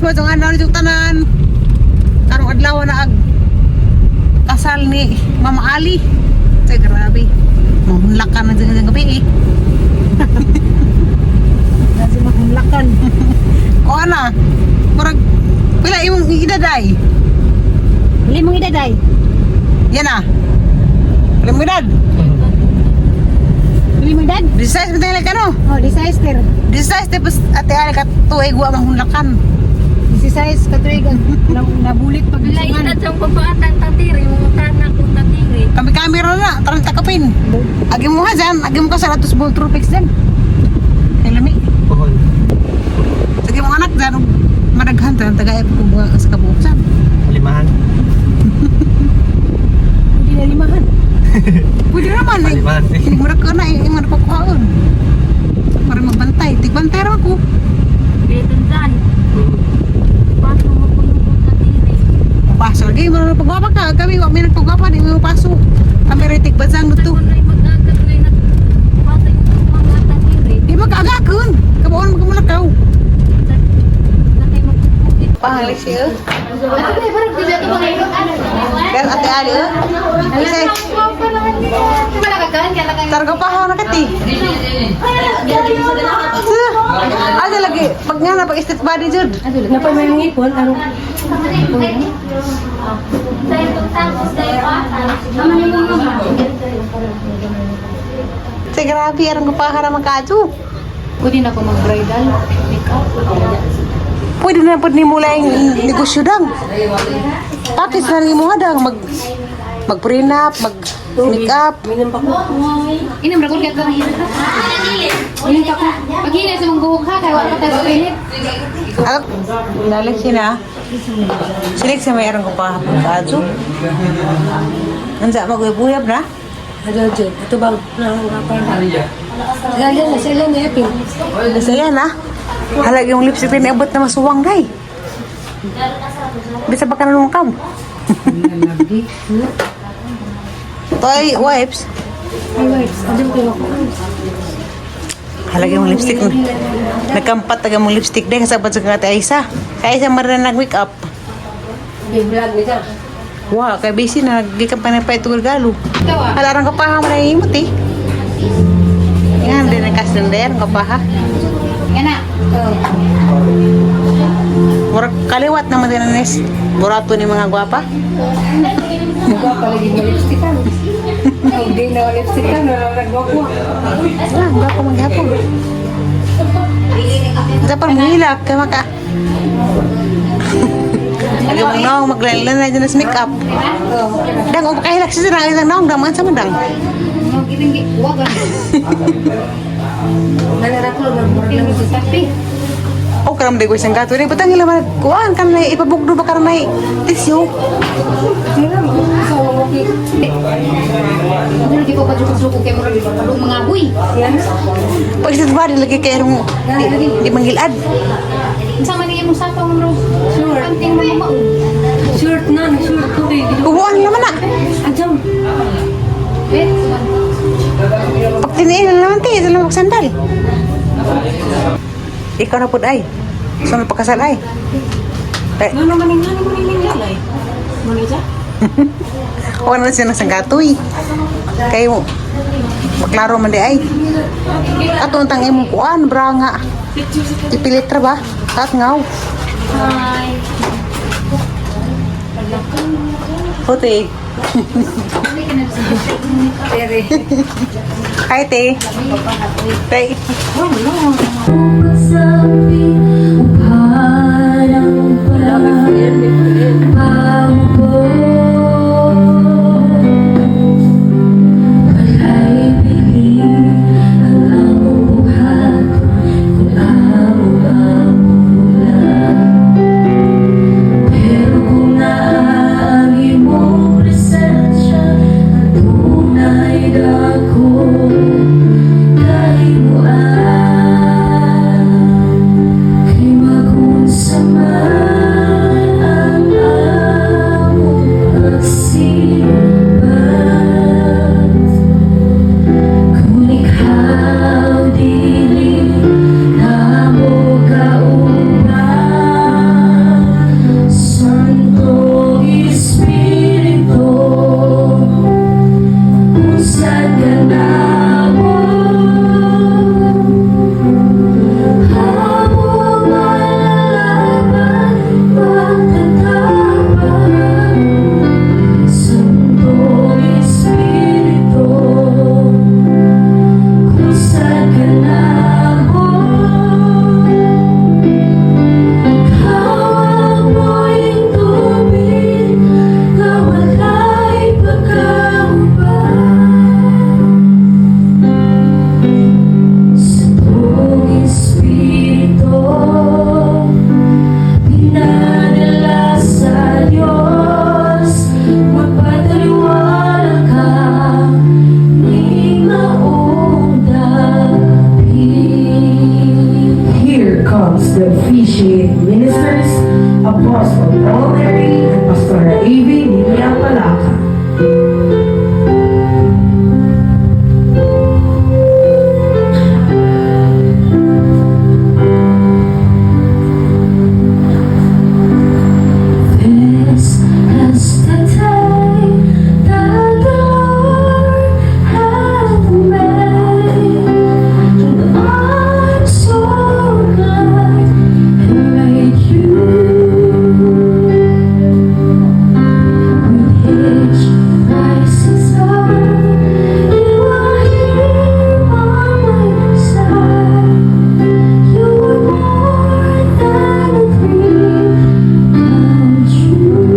Christmas ang ano yung tanan. Karong adlaw na ag kasal ni Mama Ali. Say grabe. Mahunlakan na dyan gabi eh. Kasi mahunlakan. O ana, murag pila imong idaday? Bili mong idaday. Yan na. Pila mo edad? Bili mong edad? 16 matay lang ka no? Oh, disaster. 16 tapos ate ali ka tuig wa mahunlakan. 16 katuigan. Nabulit pag Bilay na sa papaatan tatiri, mga tanak kong tatiri. Kami camera na, 30 kapin. Agi mo ha dyan, agi mo ka sa Latos Ball Tropics dyan. Ay lami. Pohon. Sige mo anak dyan, madaghan tayo, tagay po kung sa kabuusan. Limahan. Hindi na limahan. Pwede naman eh. Limahan. Hindi mo na ka na, yung mga napakuhaan. Para magbantay, tigbantay raw ako. Beton dyan. Paso mo po yung tatiri. Paso lagi, mo na pagwapa ka. Kami, may nagpagwapa, di mo paso. Kami rin tigbansang mo to. Saan mo na yung mag-agat na yung paso yung mga tatiri. Di ba kaagakon? Kabaon mo kamulakaw. Natay mo pupukit. Pahali siya. Ano ba yung parang bila ito mga ito? Pero ate Ali, kasi targa pahaw na kati. Ada lagi, pag nga na, pag state body jud. Napay may mga ipon. Ano? Tayo pagtapos tayo ata. Naman yung mga Say grabe, arang kapahara magkadyo. Pwede na ako mag-bridal. Make-up. Pwede na po ni mula yung negosyo dang. Pakis na rin mo dang mag-prenup, mag-make-up. Minum pa ko. Inam rakol ka lang. Minum pa ko. Pag hinay sa mong buhok ha, kaya wala pa tayo sa pilit. Alak, nalik siya na. Silik sa may arang kapahara magkadyo. Ansa, mag-uyab na? Adyo. Ito bang nangangapan? Galing na sila na yapin. Saya na. Halag yung lipstick na abot na masuwang day. Bisa ba ka na kam? Toy wipes. Ay, wait. Adyo ko ako. Halag yung lipstick. Nagkampat taga mong lipstick day kasabot sa kata Aisa. Kaya Aisa marina nag-wake up. Yung vlog nito. Wah, kaya busy na nagiging pa na pa ito galo. Ikaw ah. Halarang kapaha mo na imot eh. Yan, din ang kasender, kapaha. Yan na. Murag kaliwat naman din ang nes. Burato ni mga gwapa. Mukha pala yung lipstick ka. Hindi na lipstick ka. Nagwakwa. Wala, gwapa maghapon. Dapat mahilak, kaya maka. Lagi mong naong maglalan na dyan sa make-up. Dang, o makahilak siya na isang naong daman sa madang. Huwag ah. Nanarapol, magmurag lang sa sapi. O, karam di ko isang gato. Di, batang hilaman, kuhaan ka na, ipabugdo ba ka na may tisyo? Hindi ko pa suko kayo mga apoy. Pag sa bari, lagi kayo rong di manggilad. Sama niya mo sa pang ro. Sure. Anting mo mao. Short na, short ko eh. Kuhaan naman na. Ajam. Pag tiniin na naman tayo, ito lang magsandal. Ikaw na po ay. Sunod pagkasal ay. Ano maning lalay? Muna siya? Huwag na siya ng gatoy. Kayo, maklaro man di ay. Ato ang tangin mong kuan, bra nga. Ipilitra ba? Kat ngaw. Hi. Puti. Hi, te. Te. comes the officiating ministers, Apostle Paul Neri and Pastor Avi Niniang Malaka. This is the day that the Lord hath made, and I'm so glad He made you. With His rising sun, you are here by my side. You are more than a dream come true.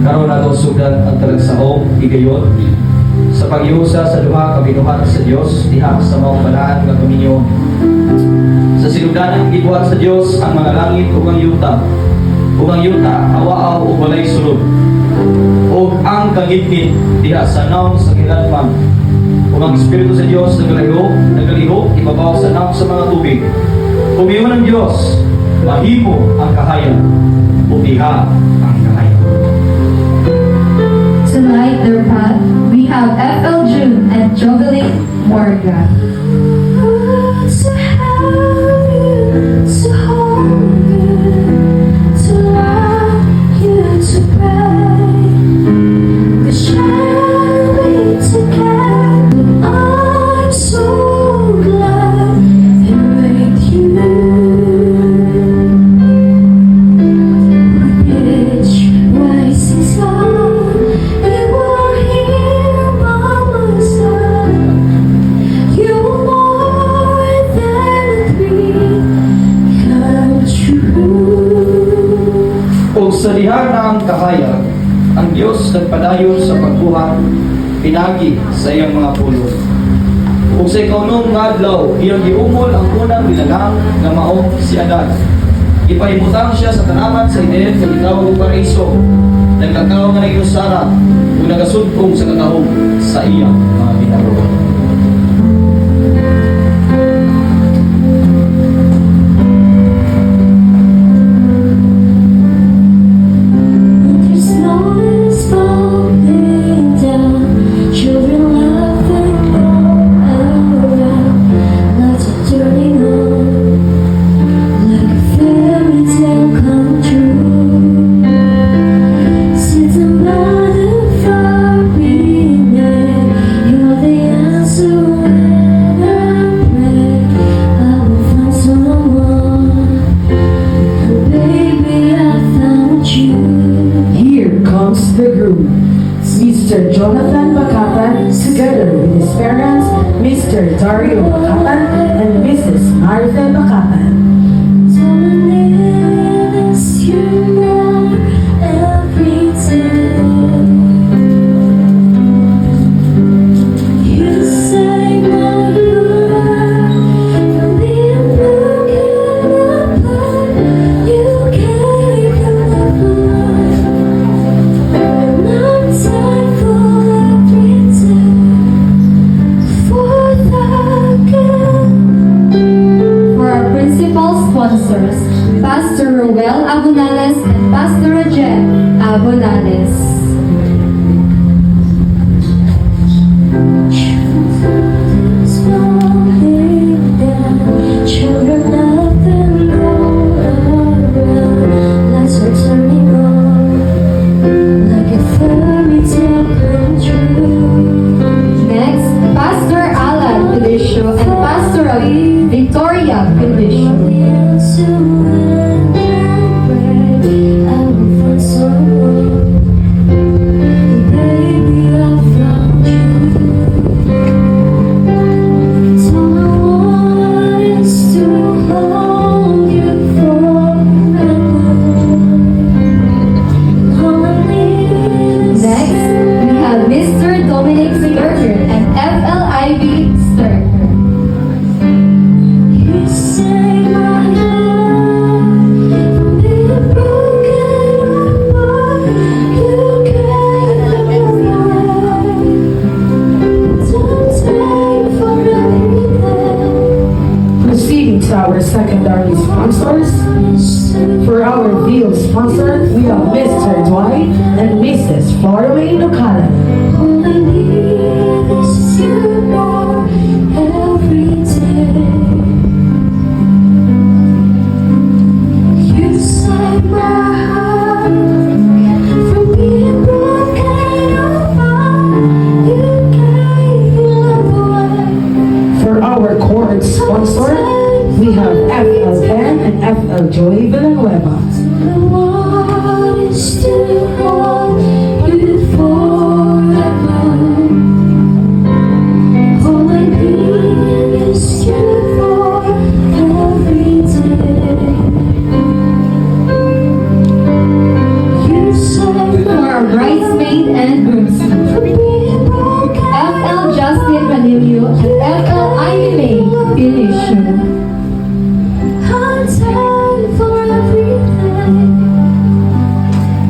Karon ato sugdan ang talagsaong higayon sa paghiusa sa duha ka binuhat sa Dios diha sa maong balaan nga kaminyo. Sa sinugdanan gibuhat sa Dios ang mga langit ug ang yuta. Ug ang yuta awaaw ug walay sulod. Ug ang kagitgit diha sa naong sa kilanman. Ug ang Espiritu sa Dios nagalihok ibabaw sa naong sa mga tubig. Umiyon ang Dios, mahimo ang kahayan. Umiha ang kahayan. Tonight, their path, we have FL June and Joveline Morgan. To have you, to hold you, to love you, to pray. We shall be together. I'm so glad He made you. Each rising sun, you are here by my side. You are more than a dream come true. O sa diha na ang kahayag, ang Diyos nagpadayon sa pagbuhat, pinagi sa iyang mga pulo. O sa ikawnong nga adlaw, iyang giumol ang unang nilalang nga mao si Adan. Ipahimutang siya sa tanaman sa Eden sa gitawag ng paraiso. Nagkakaw nga naging Sara o nagasudkong sa katahog sa iyang mga ginagawa. Winter snow is falling down. Children laugh and go around. Lights are turning on, like a fairy tale come true. Sitting by the fiery night, you're the answer when I pray. I will find someone, and baby I found you. Here comes the groom, Mr. Jonathan Bacatan, together with his parents, Mr. Dario Bacatan and Mrs. Martha Bacatan. Darling, it's you more every day. You say my word, from being broken apart. You came from the blood, and I'm thankful every day for that gift. For our principal sponsors, Pastor Roel Abunales and Pastor Rajen Abunales. Children up and roll around. Lights are turning on, like a fairy tale come true. Next, Pastor Alan Pilicio and Pastor Victoria Pilicio. I will find someone, Moving to our secondary sponsors. For our field sponsor, we have Mr. Dwight and Mrs. Florway Nucala. All I need is you more every day. You save my heart from being broken apart. You gave your love away. For our court sponsor, we have FLN and FL Joy Villanueva. The one is still hold you forever. All I need is you for every day. You save For our bridesmaid and groomsmen, from being broken. FL Justin Vanilio and FL Aime Felicio. I'm tired for everything.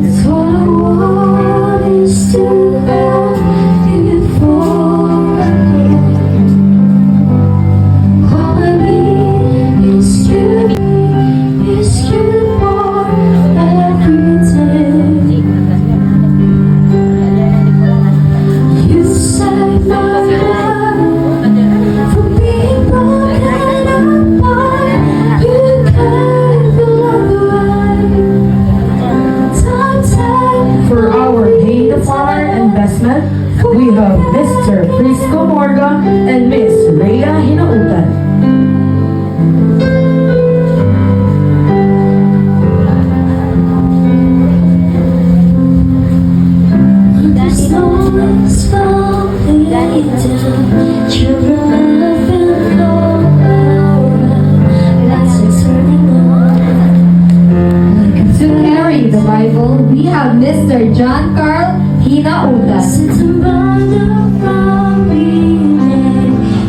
It's all I want is to hold you forever. All I need is you for every day. You save my heart from being broken apart. You gave your love away. Time. For our Pay the Farmer investment, we have Mr. Prisco Morga and Miss Rhea Hinautan. There's no one's falling down. Children laughing around. Lights are turning on. To carry the Bible, we have Mr. John Carl Hinautan. Sitting by the front reading.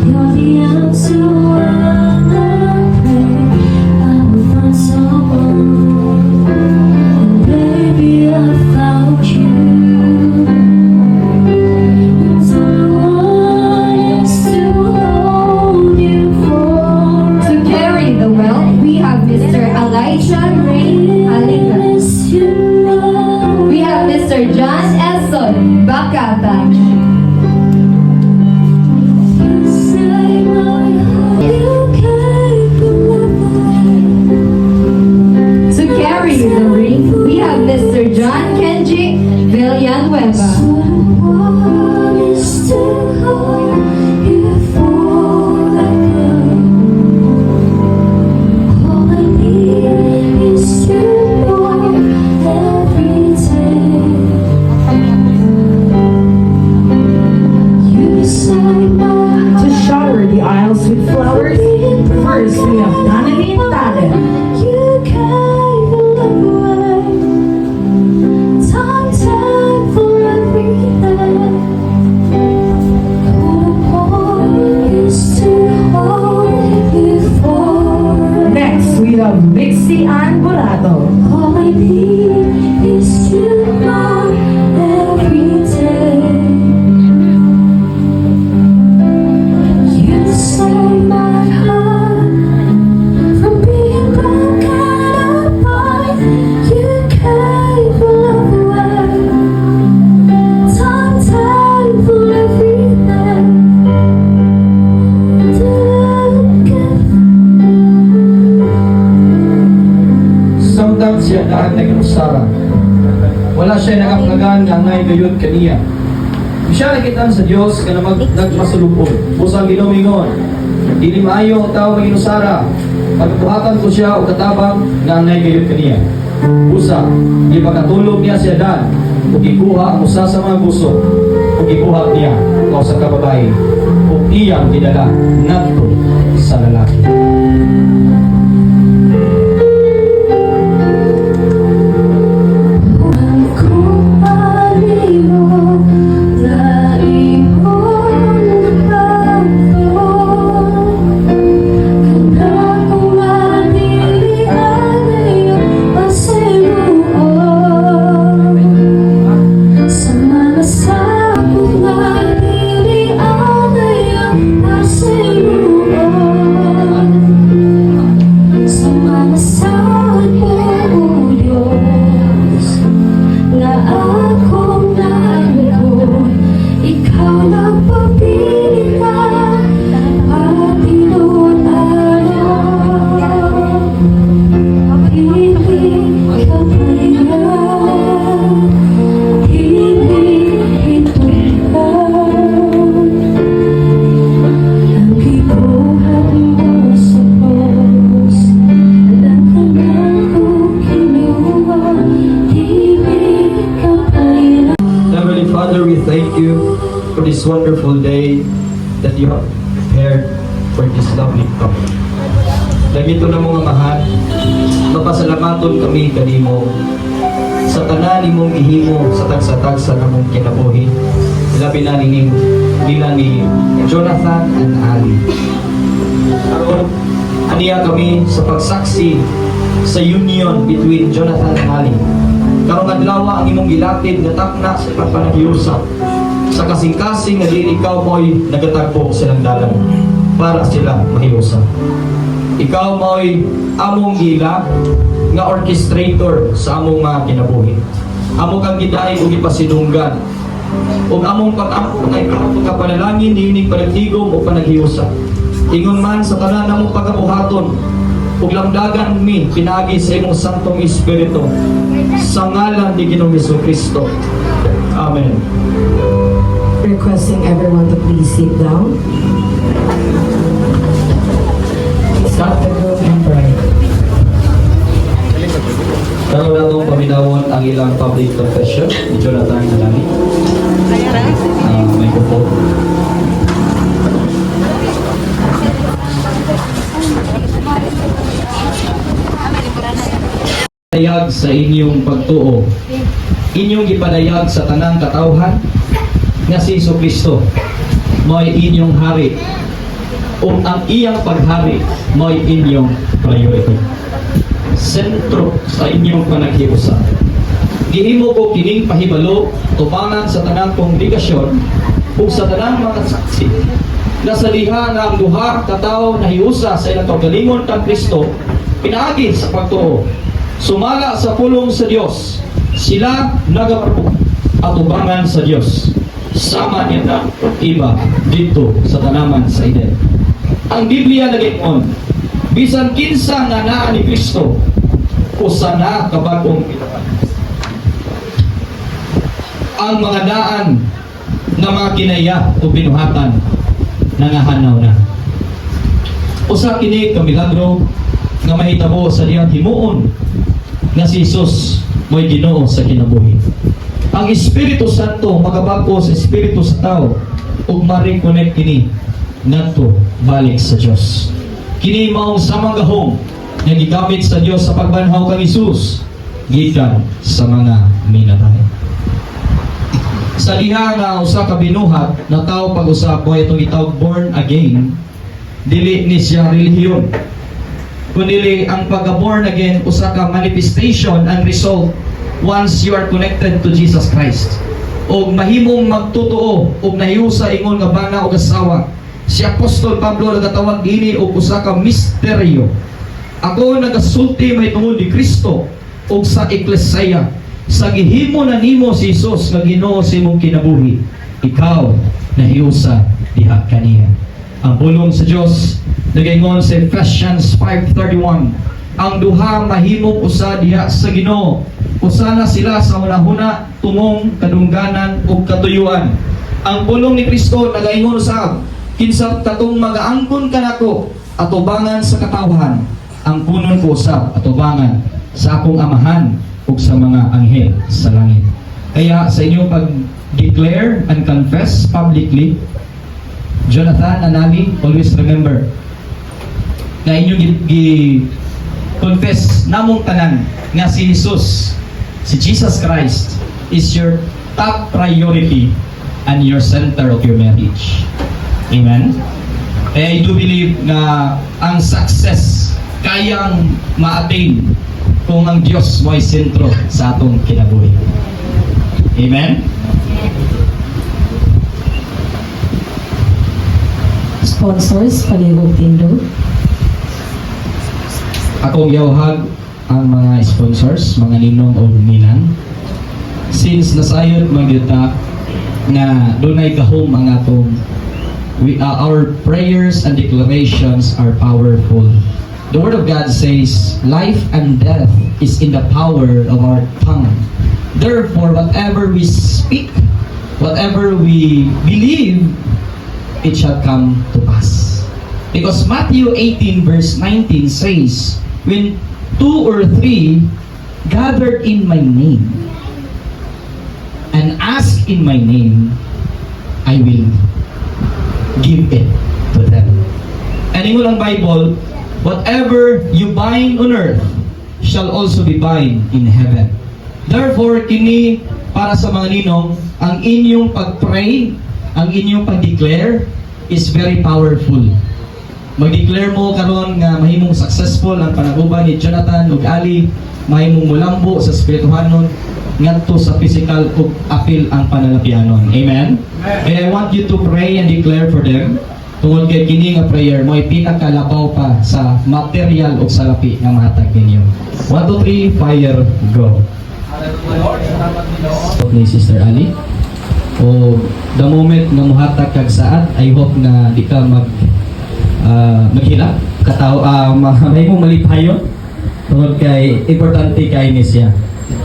You're the answer when I pray. I will find someone. And baby, I found you. To carry the wealth, we have Mr. Elijah Ray Alinga. We have Mr. John Esson Bacata. To carry the ring, we have Mr. John Kenji Villanueva. To shower the aisles with flowers, first we have Nanalie Taden. You gave your love away. Time for everything. All I want is to hold you forever. Next, we have Mixie Ann Burato. All I need is you more every day. You save my heart from being broken apart. You gave your love away. Time for everything. Samtang siya daan nag-usara. Wala siya nakaplagan nga ngay gayon kaniya. Siya nakitaan sa Dios nga nagmasulupon. Busang ginumingon. Dili maayo ang tao maginusara. Pagbuhatan ko siya o katabang nga ngay gayon kaniya. Busa, di pagkatulog niya siya dan. Ug ikuha ang usa sa mga gusto. Ug ikuha niya o sa kababae. Ug iyang gidala ngadto sa lalaki. Sa mga sa this wonderful day that you have prepared for this lovely couple. Dagito na mga mahal, mapasalamaton kami kanimo sa tanan nimong gihimo sa tagsa-tagsa namong kinabuhi. Labi na nila ni Jonathan and Ali. Karon aniya kami sa pagsaksi sa union between Jonathan and Ali. Karong adlaw ang imong gilatid nga takna sa pagpanaghiusap sa kasing-kasing nga dili ikaw mo'y nagatagpo silang dalan para sila mahiusap. Ikaw mo'y among gila nga orchestrator sa among mga kinabuhi. Amo kang gidaig ug ipasinunggan. Ug among pag-ampo nga ikaw pagkapanalangin niining panagtigom o panaghiusap. Ingon man sa tanan namong pagkabuhaton ug lamdagan mi pinagi sa imong Santong Espiritu sa ngalan ni Ginoong Jesucristo. Amen. Requesting everyone to please sit down. Stop the group and pray. Karon natong paminawon ang ilang public confession ni Jonathan and Ali. Microphone. Panayag sa inyong pagtuo. Inyong ipanayag sa tanang katawhan nga si Jesucristo mo'y inyong hari o ang iyang paghari mo'y inyong priority. Sentro sa inyong panaghiusap. Gihimo ko kining pahibalo tumangan sa tanang kongregasyon o sa tanang mga saksi na sa liha nga ang duha katawo na hiusa sa ilang kaugalingon kang Kristo pinaagi sa pagtuo. Sumala sa pulong sa Dios, sila nagaparpo at ubangan sa Dios. Sama niya na iba dito sa tanaman sa Eden. Ang Biblia nagingon, bisan kinsa nga naa ni Kristo o sana kabagong ang mga daan na mga kinaya o binuhatan nangahanaw na. Usa kini ka milagro nga mahitabo sa diyang himuon nga si Jesus mo'y Ginoo sa kinabuhi. Ang Espiritu Santo magabag-o sa Espiritu sa tao ug ma-reconnect kini ngadto balik sa Dios. Kini maong samang gahom nga gigamit sa Dios sa pagbanhaw kang Hesus gikan sa mga minatay. Sa diha nga usa ka binuhat na tao pag-usap mo itong itawag born again, dili ni siya relihiyon. Kundi ang pagka-born again usa ka manifestation and result once you are connected to Jesus Christ. O mahimong magtutuo o nahiusa ingon nga bana o asawa. Si Apostol Pablo nagatawag ini og usa ka misteryo. Ako nagasulti may tungod ni Kristo o sa eklesiya. Sa gihimo na nimo si Jesus nga Ginoo sa imong kinabuhi, ikaw nahiusa diha kaniya. Ang pulong sa Dios nagaingon sa Ephesians 5:31, ang duha mahimong usa diha sa Ginoo. Usa na sila sa hunahuna tumong kadungganan ug katuyuan. Ang pulong ni Kristo nagaingon usab, kinsa katong magaangkon kanako atubangan sa katawhan, ang punon ko usab atubangan sa akong amahan ug sa mga anghel sa langit. Kaya sa inyong pag-declare and confess publicly, Jonathan and Ali, always remember na inyong confess namong tanan nga si Jesus, si Jesus Christ is your top priority and your center of your marriage. Amen? Kaya I do believe na ang success kayang ma-attain kung ang Diyos mo ay sentro sa atong kinabuhi. Amen? Sponsors, palihog tindo. Akong yawhag ang mga sponsors, mga ninong o ninang. Since nasayod magyuta na dunay gahom ang atong our prayers and declarations are powerful. The Word of God says, life and death is in the power of our tongue. Therefore, whatever we speak, whatever we believe, it shall come to pass. Because Matthew 18 verse 19 says, when 2 or 3 gathered in my name and ask in my name, I will give it to them. And ingon ang Bible, whatever you bind on earth shall also be bind in heaven. Therefore, kini para sa mga ninong, ang inyong pag-pray, ang inyong pag-declare is very powerful. Mag-declare mo karon nga mahimong successful ang panaguban ni Jonathan ug Ali, mahimong mulambo sa spirituhanon ngadto sa physical ug apil ang panalapianon. Amen? And I want you to pray and declare for them. Tungod kay kini nga prayer mo ay pinakalabaw pa sa material ug sa lapi nga mahatag ninyo. 1, 2, 3, fire, go. Ni Sister Ali. O the moment nga muhatag kag saad, I hope na di ka maghila kataw may mo malipayon tungod kay importante kay ni siya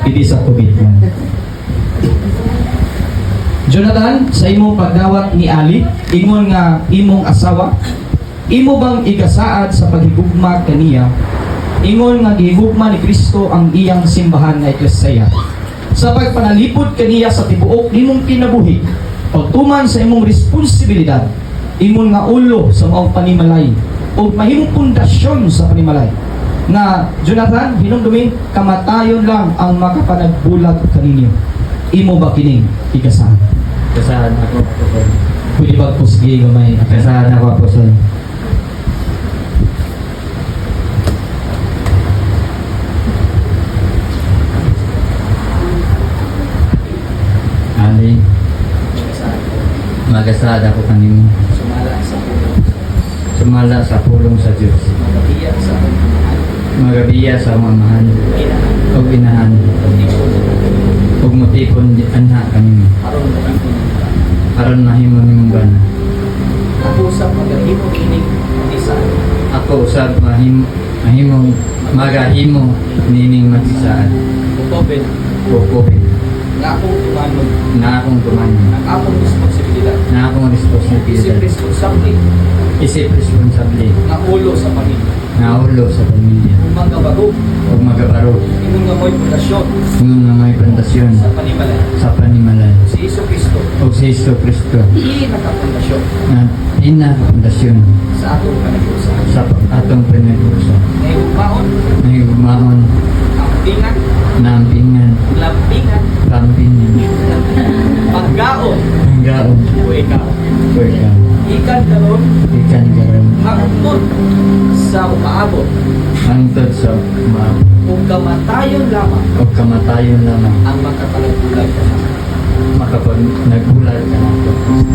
pidi sa COVID. Jonathan, sa imong pagdawat ni Ali, ingon nga imong asawa, imo bang igasaad sa paghigugma kaniya? Ingon nga gihigugma ni Kristo ang iyang simbahan nga Eklesiya. Sa pagpanalipod kaniya sa tibuok nimong kinabuhi, pagtuman sa imong responsibilidad, imong nga ulo sa maong panimalay o mahimong pundasyon sa panimalay. Na Jonathan, hinumdumi, kamatayon lang ang makapanagbulag kaninyo. Imo ba kining igasaad? Kasahan ako po. Pwede ba po sige gamay? Kasahan ako po son. Ali, magasad ako kanimo. Sumala sa pulong sa Diyos. Magabiya sa mamahan. O inahan. O mutipon anha kanimo. Aron mahimo nimong bana. Ako usap magahimo kining isa. Ako usab mahimo magahimo nining matisaan. Open Kukupin nga akong tumanon na akong tumanyo. ang akong responsibilidad. Na akong Isip responsibilidad. responsable Isip responsable. nga ulo sa pamilya. Na ulo sa pamilya. Kung magabaro, O magabaro. ingon nga mo'y pundasyon Nung nga may plantasyon sa panimalay. sa panimalay. Si Iso Cristo, O si Isto Cristo pinakapundasyon na pinakapundasyon sa atong panag-usahan. sa atong pinag-uso. Ngayong maon, May gumahon ang tingan, na ang pingan, lampingan, kampinyan, paggaon, hanggaon, o ikaw. o ikaw. Ikan karon Ikan karon, hangtod sa umaabot hangtod sa mga kung kamatayon lamang o kamatayon lamang ang makapalagbulag ka na. makapag nagbulag ka na ito.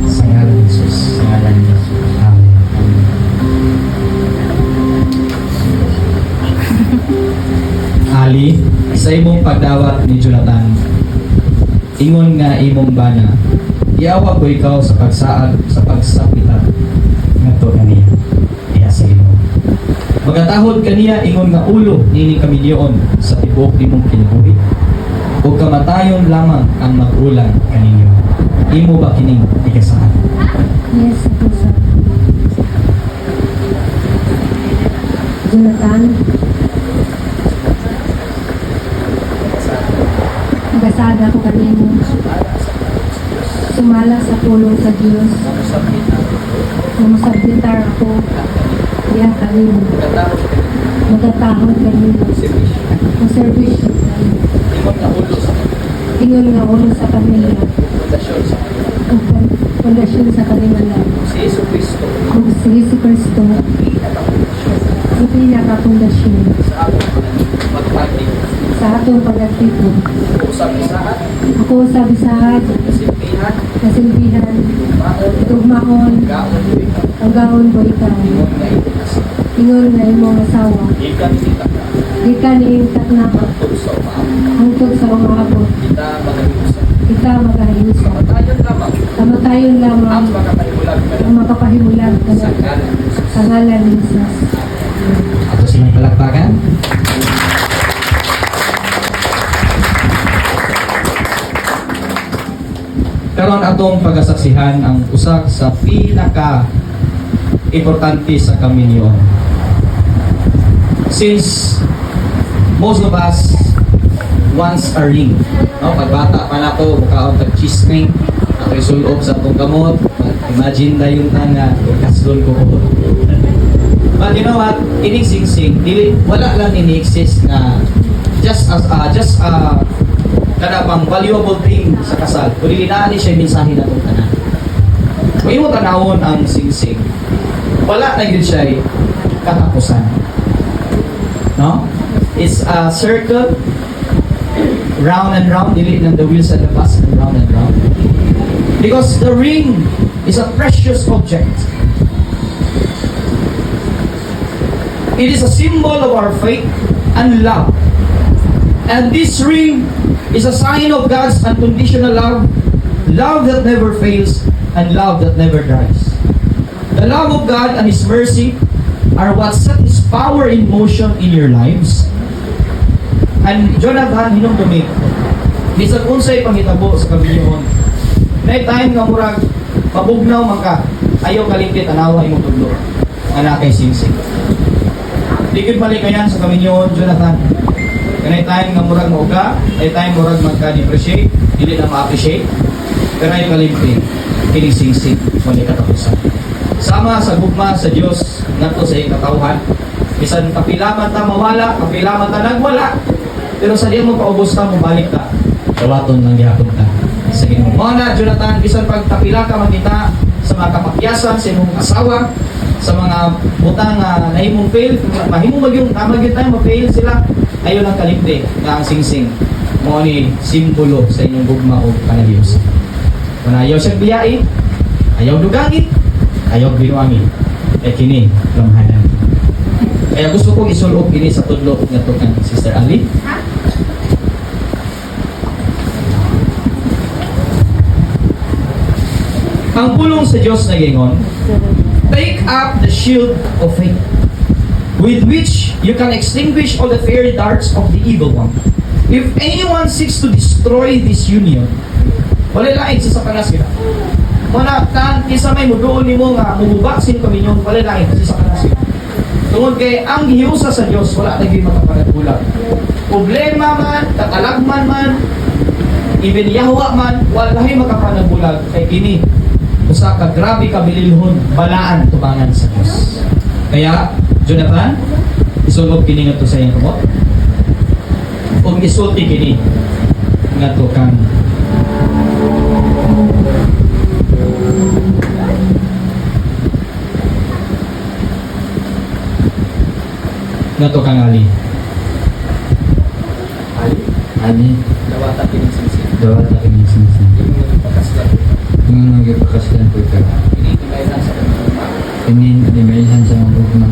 Sa ngalan ni Jesus. Sa ngalan ni Jesus. Amen. Ali, sa imong pagdawat ni Jonathan, ingon nga imong bana, iawa ko ikaw sa pagsaad sa pagsapitan ngadto kaniya. Iya sa imo. Magatahod kaniya ingon nga ulo nini kamilyon sa tibuok nimong kinabuhi. O kamatayon lamang ang mag-ulang kaninyo. Imo ba kining igasaad? Yes, ako sa Jonathan. Gasada ko kanino. Sumala sa pulong sa Diyos. Namasabitar ako. Diya kanino. Matatahod kanino. Maservisyo kanino. Ingon nga ulo sa pamilya. Ang pundasyon sa kanimalan. Si Iso Cristo, Kung si Jesu Cristo, ang pinakapundasyon sa atong magpagdi. sa atong pagkatipon. Usap isahan, Ako sa bisahad, kasimpihan, kasilbihan, maon, tugmaon, gaon ko ikaw. ang gahon ko ikaw. Ingon nga itinasa. Ingon na imong asawa, Ikan sita ka, di ka niingkat na tugso sa umaabot. hangtod sa umaabot. Kita magahiusan. Kita magahiusa. Kamatayon lamang Kamatayon ang lamang makapahimulag ka ang makapahimulag ka sa na ngalan ni Jesus. sa ngalan ni Jesus. Ato silang palakpakan. Karon atong pagasaksihan ang usa sa pinaka importante sa kaminyon. Since most of us wants a ring, no? Pagbata pa na to, mukhaon tag chisme, Ako'y sulop sa akong kamot. Imagine na yung tanga, kaslol ko ko. But you know what? Ining sing-sing, wala lang ini-exist na just kada pang valuable thing sa kasal. Kundi inaan siya minsahin na itong tanan. Kung imo tanawon ang sing-sing, wala na yun siya katapusan. No? It's a circle, round and round, dili ng the wheels at the bus, and round and round. Because the ring is a precious object. It is a symbol of our faith and love. And this ring is a sign of God's unconditional love, love that never fails, and love that never dies. The love of God and His mercy are what set His power in motion in your lives. And Jonathan, hinumdumi, bisag unsay panghitabo sa kabilyon. May time nga murag mabugnaw man ka, ayaw kalipit anawa imong tudlo. Ana kay singsing. Dikit malikayan sa kabilyon, Jonathan. Kanay time nga murag mauga, ay time murag magka-depreciate, dili na ma-appreciate. Pero ay kalipit, kini singsing, wala katapusan. Sama sa gugma sa Dios ngadto sa iyang katawhan. Bisan kapilaman ta mawala, kapilaman ta nagwala. Pero sa diyan mo paubos ta mo balik ta. Dawaton nang gihapon ta. Sa Ginoo. Mao na Jonathan, bisan pag kapila ka makita sa mga kapakyasan sa imong asawa, sa mga butang na nahimong fail, mahimo magyung tama gyud tayo ma-fail sila. Ayo lang kalimte nga ang singsing. Mao ni simbolo sa inyong gugma o panagiyos. Kung ayaw siya biyai, ayaw dugangit, ayaw binuangin. Kini lamhanan. Kaya gusto kong isulog ini sa tudlo nga to kan Sister Ali. Ang pulong sa Diyos na gingon, take up the shield of faith, with which you can extinguish all the fiery darts of the evil one. If anyone seeks to destroy this union, wala lain sa sakanas kita. Wala tan kisa may muduol nimo nga mububaksin kami ninyo, wala lain sa sakanas kita. Tungod kay ang gihiusa sa Dios wala na gyud makapanagbulag. Problema man, katalagman man, even yawa man, wala hay makapanagbulag kay kini usa ka grabe ka bililhon balaan tubangan sa Dios. Kaya Jonathan, isulog kini ngadto sa iyang kamot. Ug isulti kini ngadto kang ngadto kang Ali. Ali, Dawata kini singsing. dawat na kami singsing. Pagkaslan. Yung nagpakaslan ko ka. Ini tinaylan sa kanila. Ini dimailhan sa mga ugma.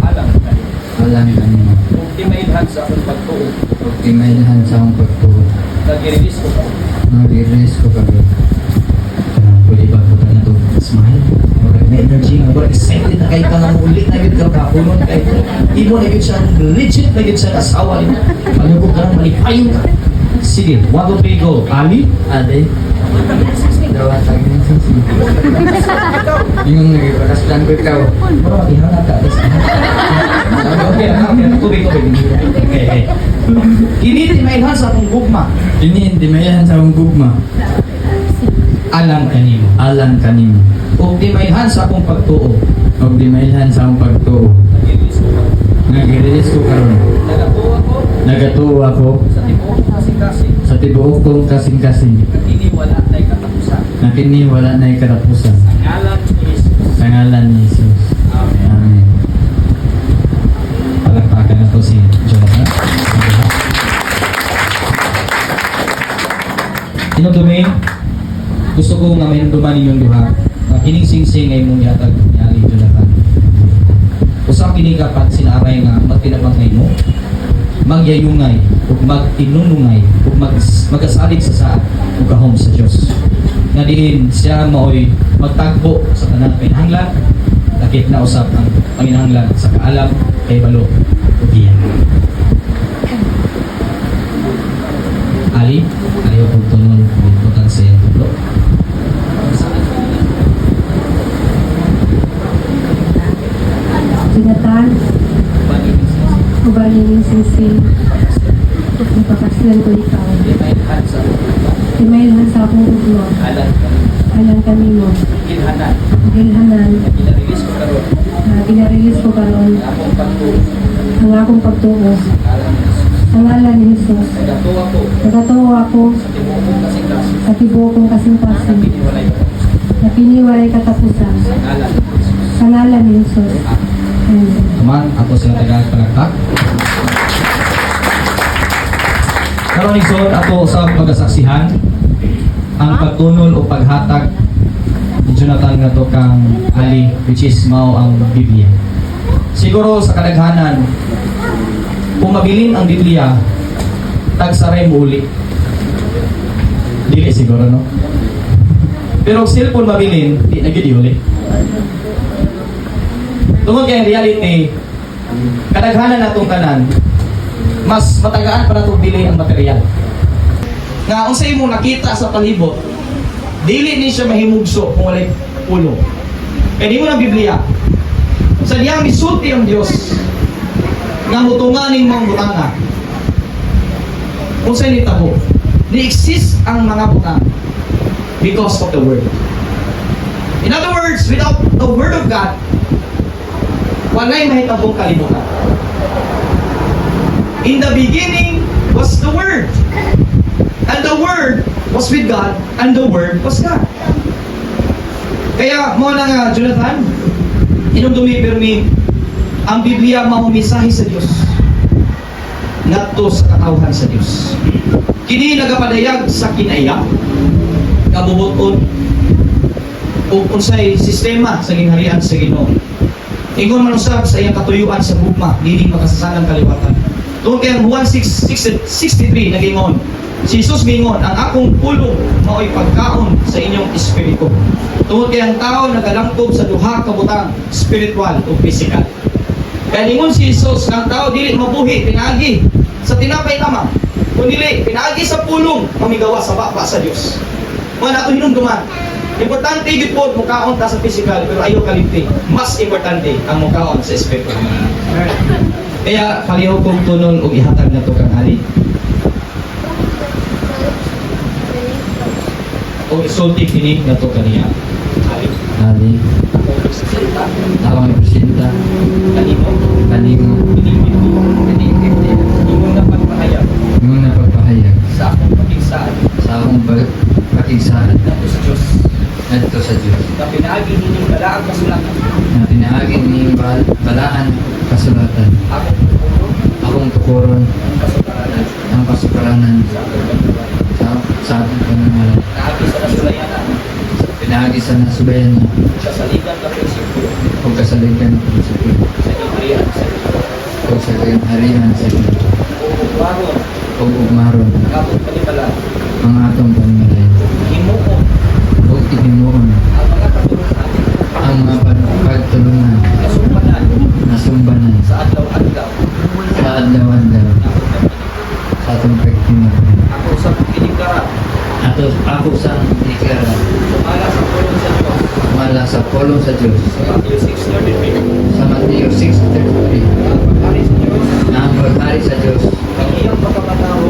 Alam kay. Alam kanimo. Kung timaylan sa akong pagtuo, Ug dimailhan sa akong pagtuo. nag-release ko ka. Nag-release ko kagad. Pwede ba ko na ito? Smile. May energy nga, pero excited na kayo ka nga ulit na yun ka kapunon kay imo na yun siya, legit na yun siya asawa niyo. Malugog ka lang, malipayon ka. Sige, 1, 2, 3, go. Ali? Ade. Dawat na kami singsing. Yung nagpakaslan ko ikaw. Bro, ihangat ka. Okay, tubig. Okay. Kinitin na ilhan sa akong gugma. Ini dimailhan sa akong gugma. Alam kanimo. Alam kanimo. Kung di mailhan sa akong pagtuo, Ug dimailhan sa akong pagtuo. nag-release ko ka. Nag-release ko karon. Nagatuwa ko Nagatuo ako sa tibuok kasing-kasing. sa tibuok kong kasing-kasing. Kini wala na katapusan. Na kini wala na katapusan. Ngalan ni Jesus. Sa ngalan ni Jesus. Amen. Amen. Palakpakan na to si Jonathan. Domain, gusto ko nga may duman ninyong duha. Kining singsing ay mong yatag ni Ali Jonathan. Usap kini kapat sinaray nga magtinabangay mo, magyayungay, ug mag-inunungay, ug magasalig sa saad, ug kahom sa Dios. Nga diin siya maoy magtagbo sa tanang pinahanglan, lakip na usap ang panginahanglan sa kaalam kay balo ug iyan. Ali, ayaw kong tunol bututan sa iyong tulo. Jonathan, ubaling singsing, Napakaslan ko ikaw. Limayhan sa Timayhan sa akong ugma. alam Alang kami mo. Ilhanan. Gilhanan. Pinarilis ko karon. Na ginarilis ko karon Akong pagtuo. ang akong pagtuo. Alam Sa ngalan ni Jesus. Nagatuwa ko Nagatawa ako sa tibuok kasing kaso. sa tibuok kong kasing-kasing Piniwalay ko na piniwalay katapusan. alam. Sa ngalan ni Jesus. Amen. Aman, ako sila taga-palagtak. Karon isod ato sa pagasaksihan ang pagtunol o paghatag ni Jonathan nga to kang Ali, which is mao ang Biblia. Siguro sa kadaghanan kung mabilin ang Biblia tagsaray mo uli. Dili siguro, no? Pero kung cellphone mabilin, di na gid uli. Tungod kay reality, kadaghanan natong tanan, mas matagaan para itong bilhin ang material. Nga, kung sa imo nakita sa palibot, dili ni siya mahimugso kung walay pulong. Kaya di mo ng Biblia, sa diyang misulti ang Diyos, nga mutungan ng mga butanga, kung sa initabo, ni-exist ang mga butang because of the Word. In other words, without the Word of God, walay mahitabong kalibutan. In the beginning was the Word. And the Word was with God. And the Word was God. Kaya mo na nga, Jonathan, inumdumi permi, ang Biblia mahumisahi sa Diyos. Ngadto sa katawhan sa Diyos. Kini nagapadayag sa kinaya, kabubuton, o unsay sistema sa gingharian sa Ginoo. Ingon man usab sa iyang katuyuan sa gugma, dili makasasalang kaliwatan. Tungkol kay Juan 6:63 nagingon, si Jesus mingon, ang akong pulong mao'y pagkaon sa inyong espiritu. Tungkol kay ang tao nagalangkob sa duha ka butang, spiritual o physical. Kaya ningon si Jesus, ang tao dili mabuhi pinaagi sa tinapay lamang, kundi pinaagi sa pulong mamigawa sa baba sa Dios. Mo na hinumduman. Importante gyud po mukaon ta sa physical pero ayo kalimti. Mas importante ang mukaon sa espiritu. Kaya paliho kong tunol og ihatag na to kang Ali. O isulti kini na to kaniya. Ali. Ali, ako ang presidenta, Kanimo. kanimo, Pinipili. pinipili, Imo na pagpahayag yung napagpahayag sa akong pakigsaan sa akong pakigsaan nato sa Dios. ngadto sa Diyos, Na pinaagi nining balaang kasulatan. na pinaagin ni balaan kasulatan, akong tukuron Ang kasukaranan ang kasukaranan sa akong pagkakaan. sa ating pananalan, Naagi sa nasulayanan pinaagi sa nasubayan niya, sa saligan ka prinsipyo o kasaligan ng prinsipyo, sa ibrihan sa Diyos. o sa harihan sa Diyos, Baron, o ugmaron, ang akong panimala, ang atong panmalay, himuon o itimuon, ang mga katulong sa atin, ang mga pagtulungan, kasumbanan nasumbanan, sa adlaw-adlaw, sa adlaw-adlaw, sa atong pagtinapan. ako sa pinigdara, Ako sa ikara, sumala sa pulong sa Diyos, mala sa pulong sa Diyos, sa Matthew 6:33, sa Mateo 6:33, ang paghari sa Diyos, na ang paghari sa Diyos, ang iyang pagkamatao,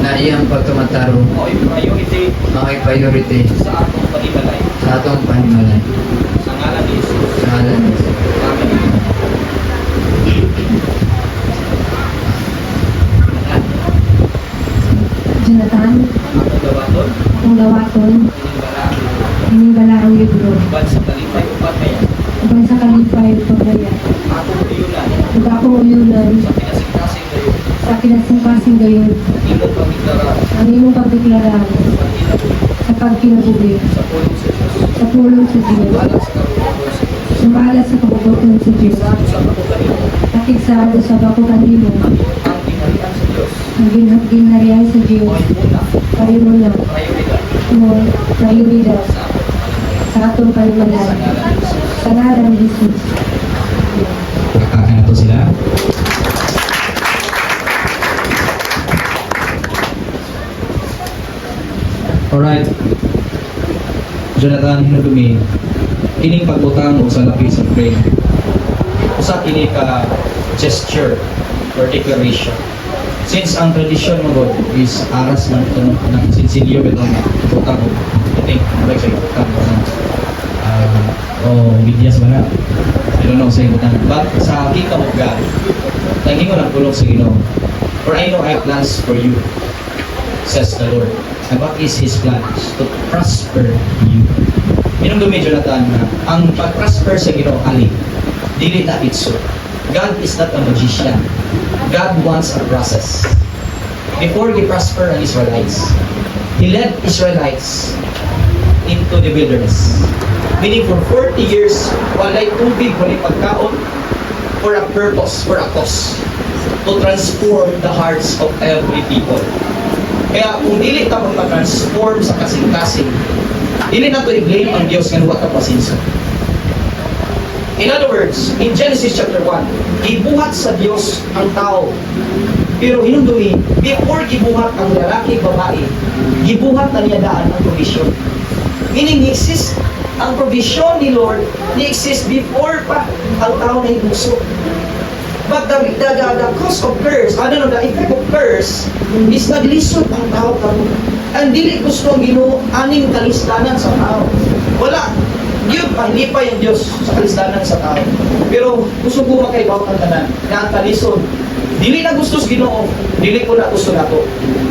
na iyang pagkamataro, o priority makay priority sa atong panimalay, sa atong panimalay, sa ngalan ni Jesus. sa ngalan ni Jesus. Amen. Jonathan, Ako gawaton, akong gawaton, ining bala, hiningala ang libro. uban sa kalipay upat kaya, Upang sa kalipay pagaya. ako uyunan, Ug akong uyunan sa pinasing-kasing kayo, sa kinasing-kasing gayon, imong pagdeklara, ang imong pagdeklaran pagkinabuhi, sa pagkinabuhi sa pulong sa Diyos, sa pulong sa Diyos, alang sa kabubuhan sa Diyos, sumala sa kabubuton sa Diyos, sa pagkukanimo, pakigsado sa bako kanimo, ang pinarihan sa Diyos, ang ginharian sa o Diyos, muna, parimuna, prioridad, mo, prioridad sa sa atong atong panimalay. sa ngalan ni Jesus. Sa ngalan ni Jesus. Kakakan na to sila. Alright. Jonathan, hinudumi. Kining pagbutang o sa lapi sa frame. Usa kini ka gesture or declaration. Since ang tradisyon mo God is aras ng sinsilyo ito na tutang ko. I think, like sa tutang ko na bidyas ba na? I don't know sa ibutan. But sa kingdom of God, naging ko nagpulong sa Ginoo. For I know I have plans for you, says the Lord. And what is His plans? To prosper you. Minong dumi, Jonathan, na ang pag-prosper sa Ginoo, ali, dili na itso. God is not a magician. God wants a process. Before He prospered ang Israelites, He led Israelites into the wilderness. Meaning for 40 years, walay tubig, walay pagkaon, for a purpose, for a cause, to transform the hearts of every people. Kaya kung dili ta magpa-transform sa kasing-kasing, dili na to i-blame ang Diyos nga nuwa ka pasinso. In other words, in Genesis chapter 1, gibuhat sa Diyos ang tao. Pero hinundumi, before gibuhat ang lalaki, babae, gibuhat na niya daan ang provision. Meaning, exist ang provision ni Lord, ni-exist before pa ang tao na hinuso. But the cause of curse, the effect of curse is naglisod ang tao karon. And dili gusto ang Ginoo aning kalistanan sa tao. Wala. Hindi pa yung Diyos sa kalistanan sa tao. Pero gusto ko makaibaw ang tanan na ang kalisod. Dili na gusto sa Ginoo, dili ko na gusto nato.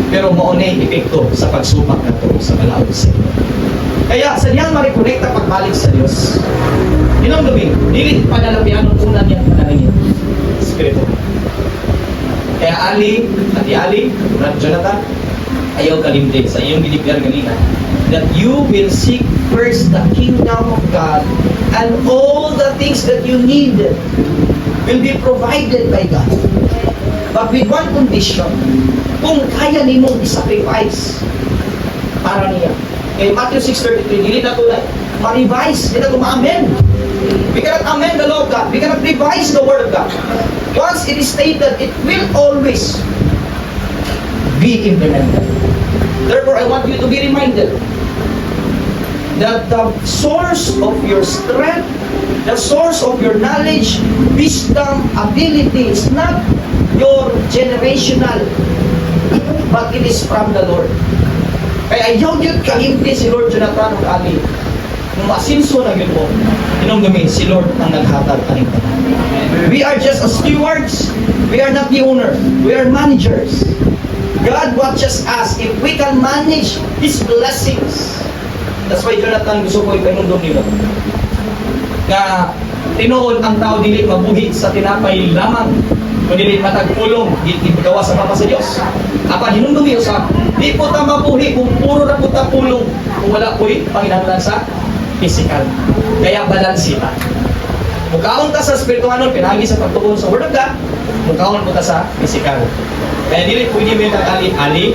Pero maunay epekto sa pagsubak nato sa balaod sa Ginoo. Kaya sa niyang ma-reconnect na pagbalik sa Diyos, inong luming, dili panalapian ang unan niyang panalangin. Espiritu. Kaya Ali, Brad Jonathan, ayaw kalimtin sa iyong binibiyar ganina that you will seek first the kingdom of God and all the things that you need will be provided by God. But with one condition, kung kaya nimong i-sacrifice para niya. Kay Matthew 6:33, dili na tulad, ma-revise, dili na ma-amen. We cannot amend the law of God. We cannot revise the word of God. Once it is stated, it will always be implemented. Therefore, I want you to be reminded that the source of your strength, the source of your knowledge, wisdom, ability is not your generational, but it is from the Lord. Kaya ayaw yun kahimpi si Lord Jonathan ng Ali. Nung masinso na yun mo, inong gami, si Lord ang naghatag kaning tanan. We are just as stewards. We are not the owner. We are managers. God watches us if we can manage His blessings. That's why Jonathan gusto ko ipanundong nila. Na tinuod ang tao dili mabuhi sa tinapay lamang, kundi matagpulong, ipagawa sa Papa sa Diyos. Apan hinundong niyo sa, di po ta mabuhi kung puro na po ta pulong, kung wala po'y panginahanglan sa physical. Kaya balansita. Mukhaon ta sa spiritual, pinagi sa pagtugon sa Word of God, mukhaon po ta sa physical. Kaya dili pwede may ali,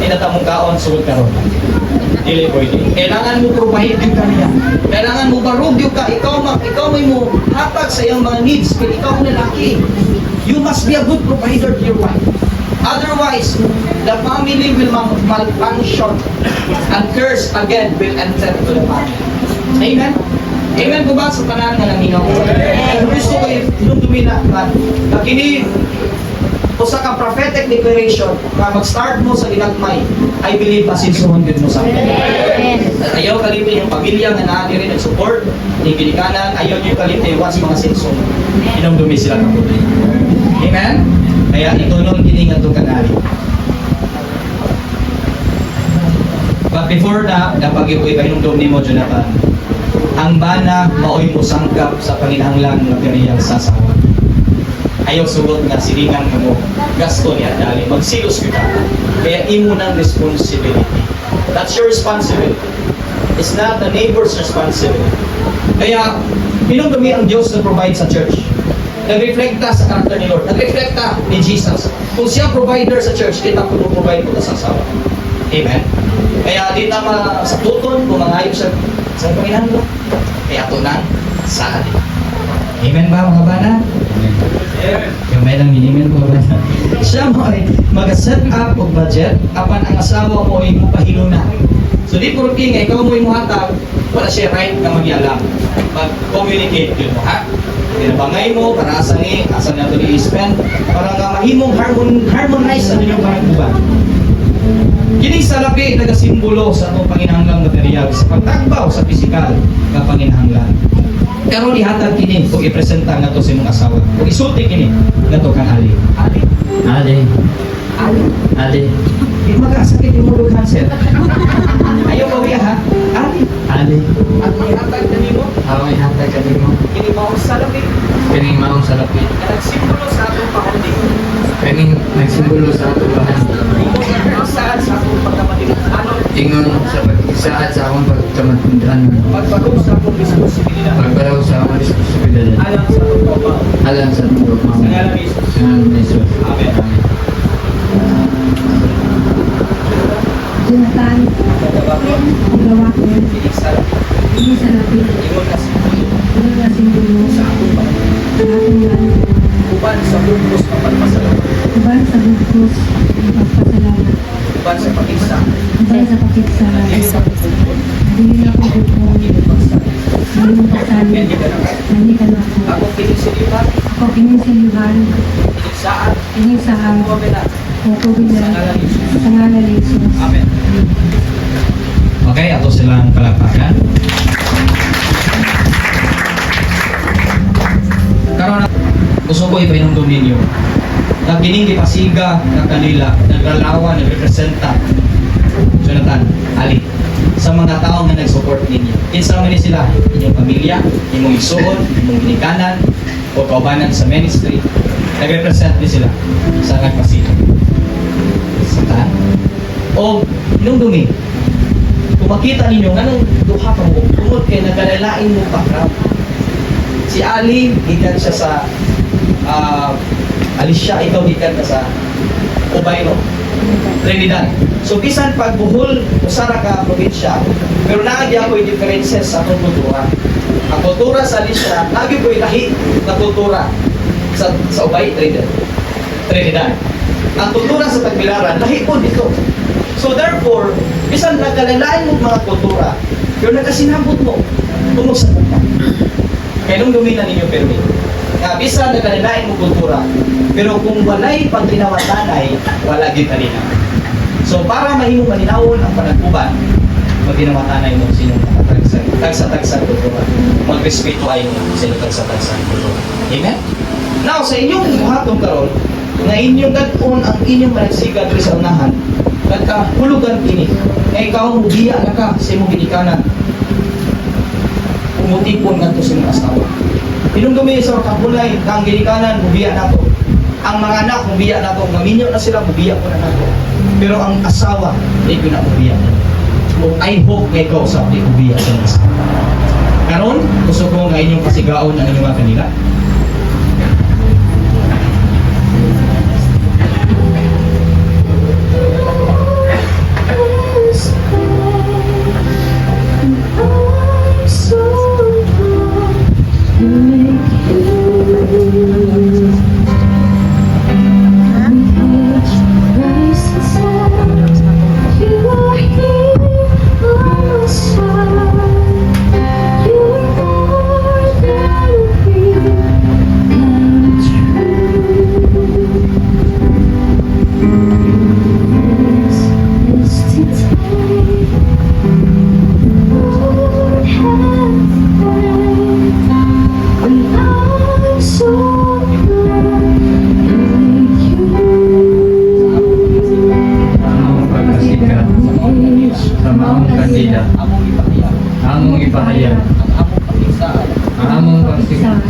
inatamong kaon sugod karon. Dili pwede. Kailangan mo provide yung kaniya. Kailangan mo barugyo ka. Ikaw may mo hatag sa iyong mga needs. Pero ikaw ang lalaki. You must be a good provider to your wife. Otherwise, the family will malfunction and curse again will enter to the family. Amen? Amen po ba sa tanan nga ng Ginoo? Gusto ko yung dumina man. Kini usa ka prophetic declaration na mag-start mo sa ginagmay, I believe pasinsuhon din mo sa akin. At ayaw kalipin yung pamilya nga naani rin nag-support, ni Pilikanan, ayaw nyo kalipin once mga sinsun. Inong-dumi sila kaputi. Amen? Kaya itunong kiningan itong kanari. But before that, napag-ipoy kayo nung dumi mo, Jonathan, ang bana maoy mo sangkap sa panginahanglan ng kaniyang sasawa. Ayaw sugot nga silingan mo gasto niya dali magsilos kita. Kaya imo ng responsibility. That's your responsibility. It's not the neighbor's responsibility. Kaya pinugami ang Diyos na provide sa church. Nag-reflecta sa karakter ni Lord. Nag-reflecta ni Jesus. Kung siya provider sa church, kita po provide po sa asawa. Amen? Kaya di na masaputon kung mangayos sa Panginoon. Kaya ito na sa atin. Amen ba mga bana? Yung may lang minimin po ba? Siya mo ay mag-set up og budget apan ang asawa mo ay mupahiluna. So di po nga ikaw mo imuhatag wala siya right na mag-ialam. Mag-communicate yun mo ha? Pinabangay mo, para asa ni, asa na ito i-spend, para nga mahimong harmonize ang inyong panagbuban. Kining salapi nagasimbolo sa atong panginahanglang material sa pagtagbaw sa pisikal nga panginahanglan. Karon ihatag kini kung ipresenta nga to sa imong asawa. Kung isulti kini nga to kang Ali. Ali. Ali. Ali. Ali. Di magkasakit yung mulog cancer. Ayaw ba wiya ha? Ali. Ali. At ihatag na nimo Ako ihatag ka mo. kini mao salapi Kaning maong salapit. nga nagsimbolo sa atong pahandi. Kaning nagsimbolo sa ato bahan. Saan sa atong pagkamatilanon. Ingon sa pag-isaad sa akong pagkamatundaan. Pagpagaw sa atong responsibilidad. Pagbalaw sa akong responsibilidad. Alam sa atong trabaho. Alam sa tuwa Sa ngalan ni Jesus. Sa ngalan ni Jesus. Amen. Jonathan, Pagkabakon, magawa ko. kining salapi. Hindi sa lapit. Ingon na simbolo Ano na simbolo sa atong pahandi. sa ating land. Uban sa bugos mapagpasalamat. Uban sa bugkos, magpasalamat. Uban sa pag-isa. Uban sa pakiksala. Hindi na ako bukong. Hindi magsabi. Hindi mo pasalit. Hindi ka na. Hindi ka na ako. Ako pinisilipan. Ako pinisiluhan. Saan? Inisahan. Kuwabe na. O Sa kubila. ngalan ni Jesus. Sa ngalan ni Jesus. Amen. Okay, ato silang palakpakan. Karon gusto ko ipainungdom ninyo na kining gipasiga ng kanila, naglalawan, nagrepresenta Jonathan, Ali, sa mga tao nga nag-support ninyo. Kinsa man ni sila, inyong pamilya, inyong isuon, inyong ginikanan, o kaubanan sa ministry, nag-represent din sila sa nagpasiga. Satan. O nung dumi, kung makita ninyo, anong duha ka mo, tungod kay nagalalain mo background. Si Ali, gikan siya sa Alicia, ikaw gikan ka sa Ubay, no? Trinidad. So, bisan pagbuhol, usara ka probinsya, pero naagi ako yung differences sa atong kultura. Ang kultura sa Alicia, naagi ko yung lahi na kultura sa Ubay, Trinidad. Ang kultura sa Tagbilaran, lahi po dito. So therefore, bisan nagkalalain mo mga kultura, pero nagkasinabot mo, tungkol sa kultura. Kaya nung dumina ninyo permit, nga bisan nagkalalain mo kultura, pero kung walay pagkinawatanay, wala din kanina. So para mahimong maninawon ang panagkuban, pagkinawatanay mo sinong tagsa-tagsa kultura. Magrespeto ay mo sa tagsa-tagsa kultura. Amen? Now, sa inyong buhatong karon, na inyong gad-on ang inyong managsiga diri sa unahan, nagkahulugan kini. Kaya ikaw mugiya na ka sa imong ginikanan. Umutipon ngadto sa imong asawa. Pinungdumi sa kapulay kang ginikanan mugiya nato. Ang mga anak mugiya nato, gaminyo na sila mugiya ko na nato. Pero ang asawa ay na mugiya. I hope nga ikaw sa di mugiya sa imong asawa. Karon gusto ko nga inyong pasigaon ang inyong mga kanila. Sa maong kandida. Among ipahayag Among ipahayag. ang among pakigsaan Ang among pagsigsaan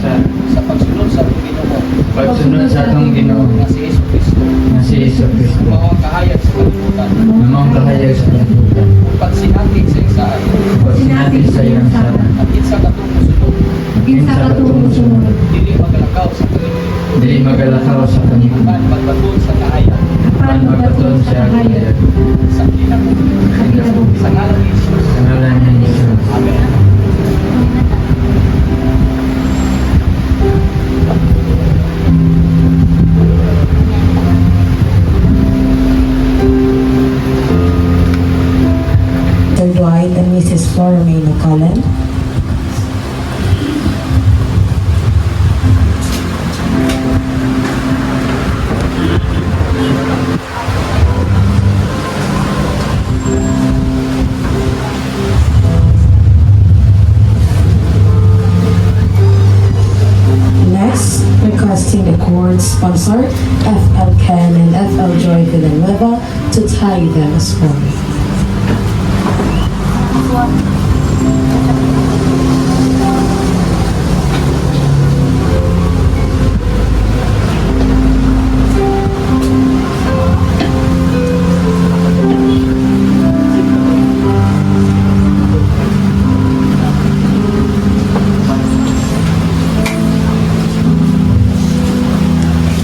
sa pagsunod sa atong Ginoo pagsunod sa atong Ginoo nga si Jesucristo. na si Hesus Kristo. Mga kahayag sa kalibutan. Na maong kahayag sa kalibutan. Pagsinati sa isaan. Pagsinati sa iyang sana. At kinsa katong musulod, Kinsa katulong sunod. dili magalakaw sa kalibutan. Dili magalakaw sa kanilang. Apan magbaton sa kahayag Pan magpatun sa kahayag. sa kinabuhi. Sa ngalan ni Jesus. Sa ngalan ni Jesus. Amen. Mr. Dwight and Mrs. Flora May McCullen. event sponsor, FL Ken and FL Joy Villanueva, to tie them as one.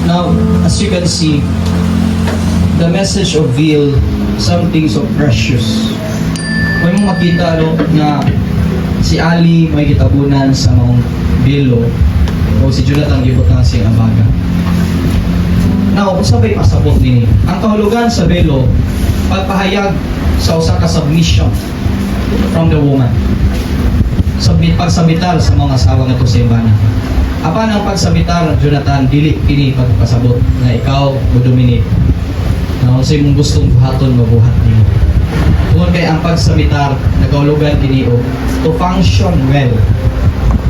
Now, as you can see, the message of veil, something so precious. May mong makita na si Ali may kitabunan sa mga belo o si Jonathan gibot na siyang abaga. Now, kung sabay pasabot nini, ang kahulugan sa belo, pagpahayag sa usa ka submission from the woman. Pagsabitar sa mga asawa nga to sa imbana. Apan ang pagsabitar, Jonathan, dili kini pagpasabot na ikaw mo dominate. Na kung sa'yo mong gustong buhaton, mabuhat niyo. Tungkol kay ang pagsabitar, nagkaulugan kini o to function well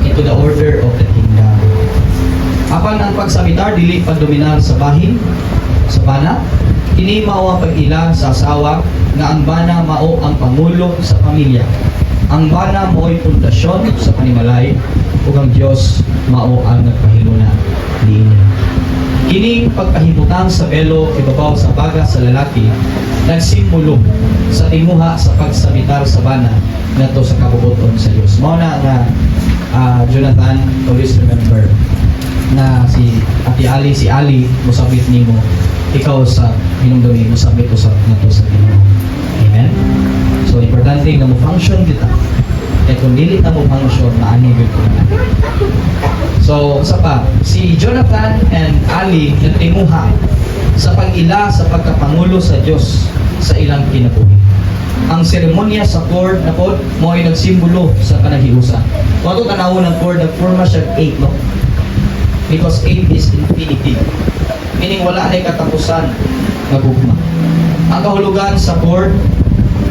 into the order of the kingdom. Apan ang pagsabitar, dili pagdominar sa bahin, sa bana, kini mao ang pag-ila sa asawa nga ang bana mao ang pangulo sa pamilya. Ang bana mao'y pundasyon sa panimalay ug ang Dios mao ang nagpahiluna niini. Kining pagpahimutan sa belo ibabaw sa baga sa lalaki nagsimbolo sa tinguha sa pagsabitar sa bana ngadto sa kabubuton sa Dios. Mao na nga Jonathan, always remember na si Ate Ali, si Ali mosabit nimo, ikaw sa hinumdumi mosabit to sa ngadto sa Ginoo. Amen. So, importante na mo-function kita. Kaya kung dili na mo-function, maani ko na. So, sa pa, si Jonathan and Ali nagtinguha sa pag-ila sa pagkapangulo sa Diyos sa ilang kinabuhi. Ang seremonya sa court na po, mo ay nagsimbolo sa panahiusa. Kung ito tanaw ng court, nagforma siya 8, no? Because 8 is infinity. Meaning wala ay katapusan na gugma. Ang kahulugan sa court,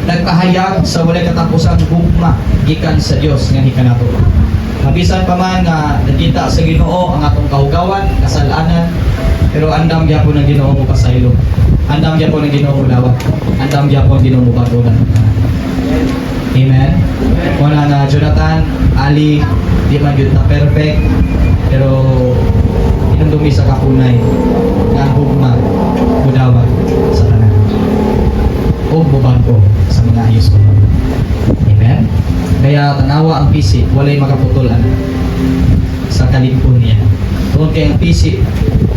nagpahayag sa walay katapusang gugma gikan sa Dios nga hikanato. Mabisan pa man nga nakita sa Ginoo ang atong kahugawan, kasalanan, pero andam gyapon ng Ginoo mo pasaylo. Andam gyapon ng Ginoo mo dawat. Andam gyapon ng Ginoo mo bagulan. Amen. Wala na Jonathan, Ali, di man gyud na perfect, pero inundumi sa kakunay nga gugma mudawat sa tanan. O bubago sa mga ayos ko. Amen? Kaya tanawa ang pisi, walay makaputulan sa kalipon niya. Tungkol kay ang pisi,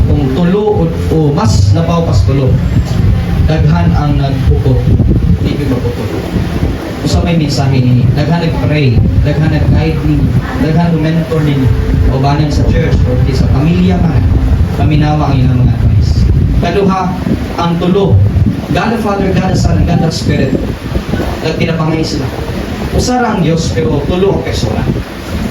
kung tulo o mas napaw pas tulo, daghan ang nagpukot, hindi mapukot. Kung sa may mensahe ni, daghan nag-pray, daghan nag-guide ni, daghan mentor ni, o banan sa church, o sa pamilya man, paminawa ang ilang mga advice. Kaduha, ang tulo, God the Father, God the Son, and God the Spirit. Nagtinapangay sila. Usara ang Diyos, pero tulo ang persona.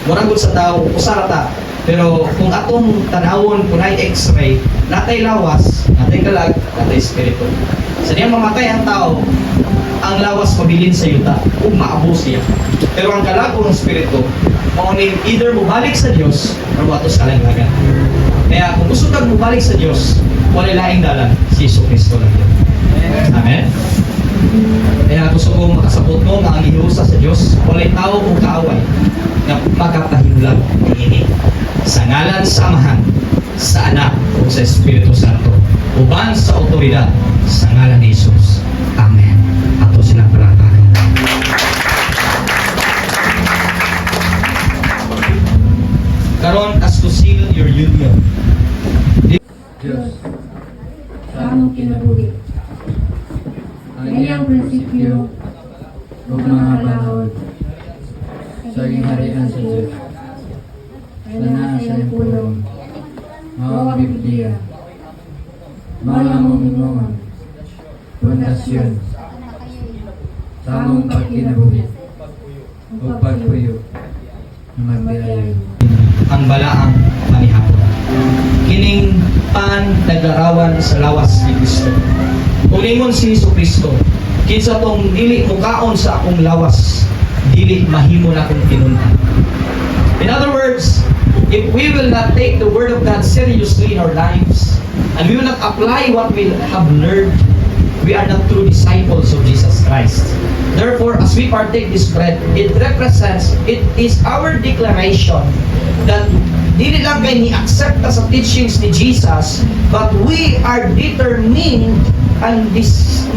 Muragod sa tao, usara ta. Pero kung atong tanawon, kung ay x-ray, natay lawas, natay kalag, natay spirito. Sa niya mamatay ang tao, ang lawas mabilin sa yuta, kung maabos siya. Pero ang kalag o ang spirito, mauning either mubalik sa Diyos, o watos kalanglagan. Kaya kung gusto kang mubalik sa Diyos, wala laing dalan, si Jesucristo lang yun. Amen? Kaya gusto kong makasabot mo nga ang inuusa sa Diyos, walay tao o kaaway na magkapahimulang ini sa ngalan sa Amahan, sa Anak o sa Espiritu Santo, uban sa otoridad sa ngalan ni Jesus. Amen. Ato silang palakpakan. Karon as to seal your union. Diyos, Sa among kinabuhi. ang iyang prinsipyo o mga balahod sa gingharian sa Diyos, sa naa sa iyong pulong, mga Biblia, mga mong imungan, pundasyon, sa among pagkinabuhi, o pagpuyo, ng magbilayan. Ang balaang manihapon. Kining pan nagarawan sa lawas ni Kristo. Kung ingon si Jesucristo, kinsa tong dili mukaon sa akong lawas, dili mahimo na akong kinunhan. In other words, if we will not take the Word of God seriously in our lives, and we will not apply what we have learned, we are not true disciples of Jesus Christ. Therefore, as we partake this bread, it is our declaration that dili lang kay ni-accept sa teachings ni Jesus, but we are determined and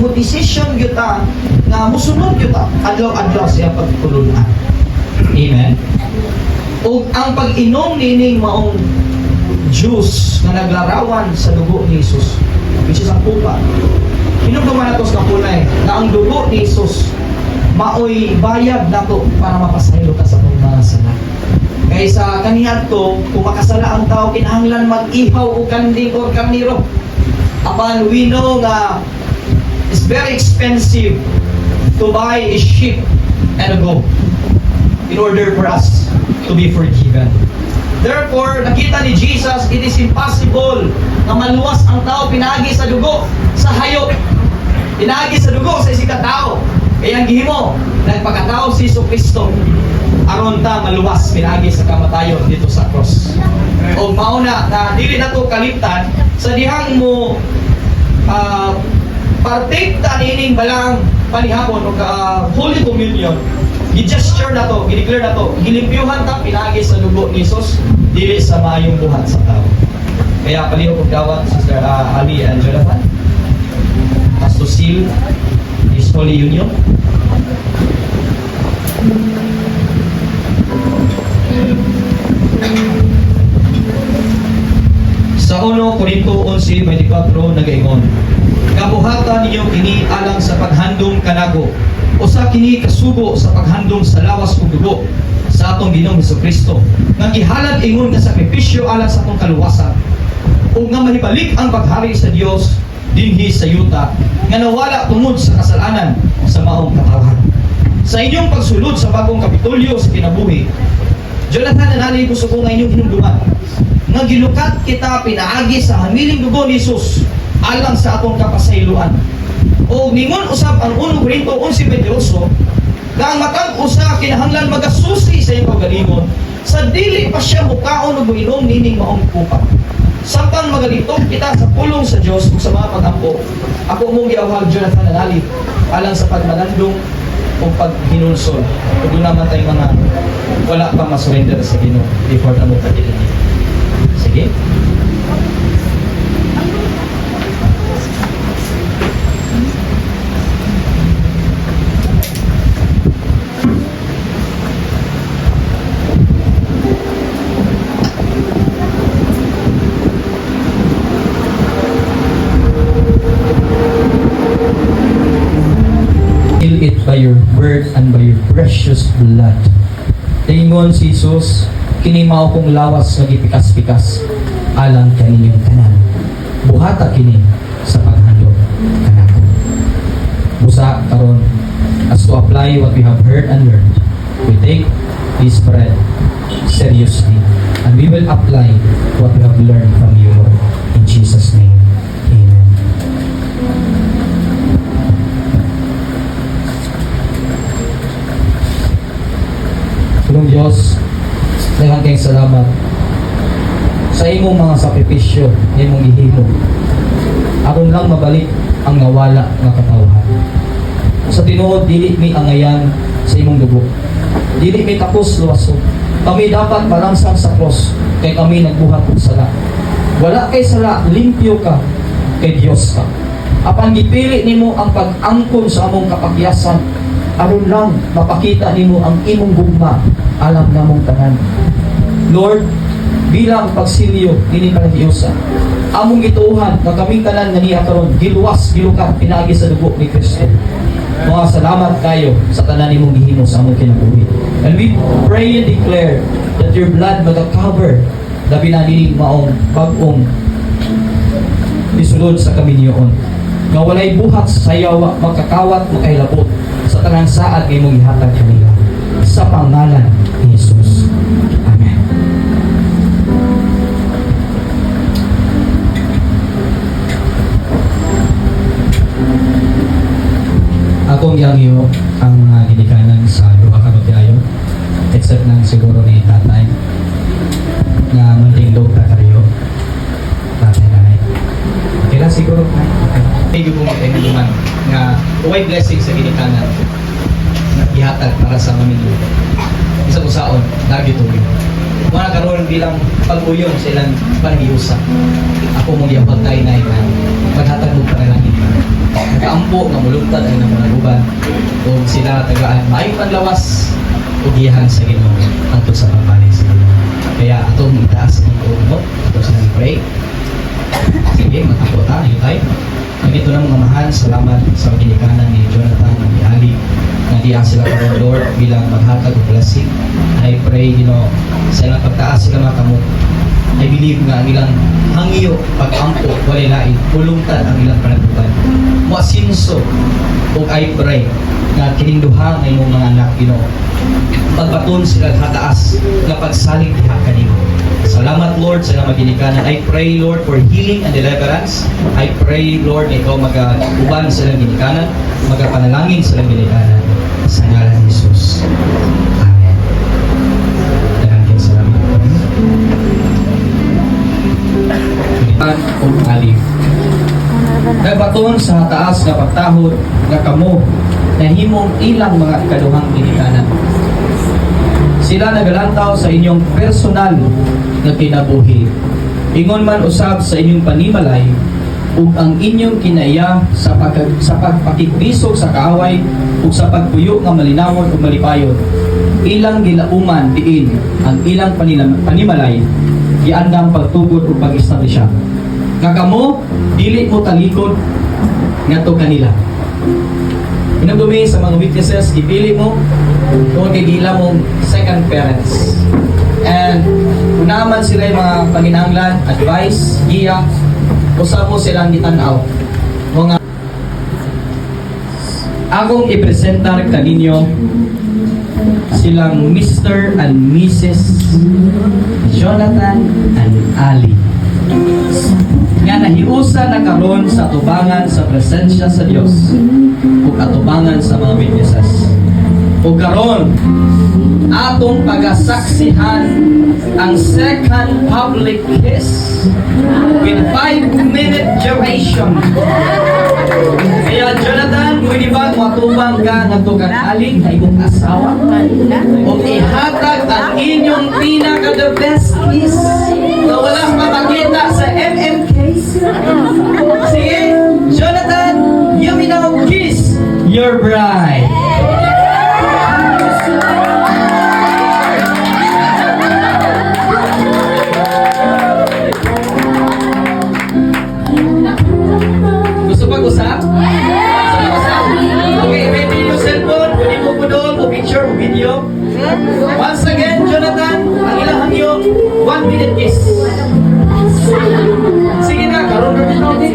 mo decision yuta na musunod yuta adlaw-adlaw siya pagtulunan. Amen. O ang pag-inom nining maong juice na naglarawan sa dugo ni Jesus, which is ang pupa. Inom naman nato sa kapunay na ang dugo ni Jesus maoy bayad nato para mapasaylo ta sa atong mga sala. Kaya sa kanihan to, kung makasala ang tao, kinahanglan mag-ihaw o kanding or karniro. Apan we know nga it's very expensive to buy a sheep and a goat in order for us to be forgiven. Therefore, nakita ni Jesus, it is impossible na maluwas ang tao pinagi sa dugo, sa hayop. Pinagi sa dugo sa isang tao. Kaya ang gihimo, nagpakatao si Jesucristo aron ta maluwas pinagi sa kamatayon dito sa cross. O mauna na dili nato kalimtan sa dihang mo partake ta nining balang panihapon o Holy Communion. Gi-gesture na to, gi-declare na to, gilimpyuhan ta pinagi sa dugo ni Jesus dili sa maayong buhat sa tao. Kaya palihog og dawat Sister Ali and Jonathan as to seal this Holy Union. Sa 1 Corinto 11:24 nagaingon, kabuhatan ninyo kini alang sa paghandom kanako, usa kini kasugo sa paghandom sa lawas ug dugo sa atong Ginoong Jesucristo, nga gihalad ingon nga sakripisyo alang sa atong kaluwasan, ug nga mahibalik ang paghari sa Dios dinhi sa yuta nga nawala tungod sa kasalanan sa maong katawhan. Sa inyong pagsulod sa bagong kapitulyo sa kinabuhi, Jonathan, nanali gusto ko nga inyong hinumduman nga gilukat kita pinaagi sa hamiling dugo ni Jesus alang sa atong kapasayloan. O ningon usab ang 1 Corinto 11:22 nga ang matang usa kinahanglan magasusi sa iyong kaugalingon sa dili pa siya mukaon ug moinom nining maong kupa. Samtang magalitong kita sa pulong sa Dios ug sa mga pag-ampo, ako mong giawhag Jonathan nanali alang sa pagmanandong o paghinulsol. Ug doon naman tayong mga wala pa masurrender sa Ginoo before ta mo pagilin. Sige. Seal it by your word and by your precious blood. Tingon si Jesus, kini mao kong lawas nga gipikas-pikas alang kaninyong tanan. Buhata kini sa paghandom kanako. Busa karon as to apply what we have heard and learned, we take this bread seriously and we will apply what we have learned from you, Lord. In Jesus' name, amen. Tulong Diyos, daghang kayong salamat sa imong mga sakripisyo, imong ihimo. Aron lang mabalik ang nawala nga katawhan. Sa tinuod, dili mi angayan sa imong dugo. Dili mi tapos luwaso. Kami dapat malangsang sa cross, kay kami nagbuhat og sala. Wala kay sala, limpyo ka, kay Dios ka. Apan gipili nimo ang pag-angkon sa among kapakyasan, aron lang mapakita nimo ang imong gugma alam namong tanan. Lord, bilang pagsilyo nini kanahiyusa, among gituuhan nga kaming tanan nga niya karon giluwas gilukat pinagi sa dugo ni Kristo. Mga salamat kayo sa tanan nimong gihimo sa among kinabuhi. And we pray and declare that your blood mag-cover labi na nini maong bag-ong isulod sa kaminyoon. Nga walay buhat sa sayawa, magkakawat, makailabot sa tanang saad ng imong ihatag kanila. Sa pangalan ni Jesus. Amen. Akong yangyo ang ginikanan sa duha ka magtiayon except nang siguro ni tatay. nga munting dog ta kariyo. Nanay. Okay lang siguro. Thank you po mga kaibigan nga uway blessing sa ginikanan nga ihatag para sa mamilyo. Isa ko saon, lagi tubig. Mga karoon bilang pag-uyon sa ilang panagiusa. Ako mong iyapagtay na ikan. Paghatag mo para lang ikan. Nakaampo, nga mulugtad ay ng mga luban. Kung sila tagaan, may panlawas. Ugihan sa Ginoo atong sa pagbaling sa Ginoo. Kaya atong itaas ang tumo, atong sa pray. Sige, matapo ta, tayo. Nagito na mga mahal, salamat sa ginikanan ni Jonathan at ni Ali. Nandiyan sila karon Lord bilang maghatag og blessing. I pray, sa ilang pagtaas sila makamot. I believe nga ang ilang hangyo, pag-ampo, walay lain, pulungtad ang ilang panagtuban. Masinso, o I pray, nga kining duha ng imong mga anak, pagbaton sila hataas na pagsalig diha kanimo. Salamat Lord sa ilang ginikanan. I pray Lord for healing and deliverance. I pray Lord na ikaw mag-uban sa ilang ginikanan, magapanalangin sa ilang ginikanan. Sa ngalan ni Jesus. Amen. Daghang salamat po. Ug alif. Nagbaton sa taas nga pagtahod nga kamo nahimong ilang mga kaduhang ginikanan. Sila nagalantaw sa inyong personal nga kinabuhi. Ingon man usab sa inyong panimalay ug ang inyong kinaiya sa pagpakibisog sa kaaway ug sa pagpuyo nga malinawon ug malipayon. Ilang gilauman diin ang ilang panimalay giandang pagtugod ug pag-establisya. Nga kamo dili mo talikod ngadto kanila. Pinagdumi sa mga witnesses, ipili mo kung kay gila mong second parents. And kung naman sila yung mga panginanglan, advice, giya, usap mo silang gitanaw. Mga akong ipresentar kaninyo silang Mr. and Mrs. Jonathan and Ali. Nga nahiusa na karon sa atubangan sa presensya sa Dios ug atubangan sa mga witnesses. Ug karon atong pagasaksihan ang second public kiss with 5-minute duration. Kaya Jonathan, pwede ba matubang ka ngadto kang Ali na imong asawa? O ihatag ang inyong pinaka-the best kiss na walang mapakita sa MMK? Sige, Jonathan, you may now kiss your bride. Gusto pag-usap? Okay, ready yung cellphone, pwede mo po doon, po picture, po video. Once again, Jonathan, ang ilang hangyo, 1-minute kiss. Sige na, karoon na rin natin.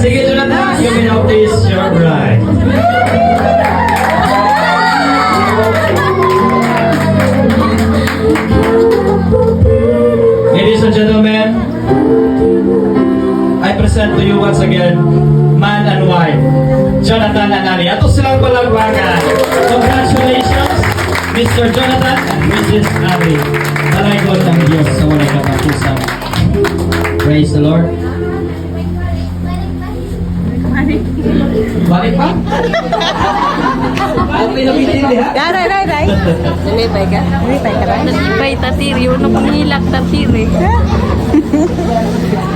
Sige, Jonathan, you may now kiss your bride. Ladies and gentlemen, I present to you once again, man and wife, Jonathan and Ali. Ato silang palagwagan. Congratulations, Mr. Jonathan and Mrs. Ali. Dalay ko ng Diyos sa walay katapusan. Praise the Lord. Balik pa? Okay na pinili ha? Daray. Nalipay ka? Nalipay ka rin? Nalipay tatiri, uno pangilak tatiri.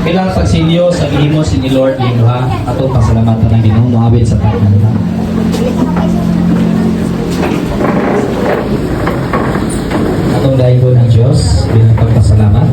Kailang pagsilyo sa gihimo ni Lord din ha. Ato pasalamatan ng Ginoo moabot sa tanan. Atong dahil ng Diyos bilang pagpasalamat.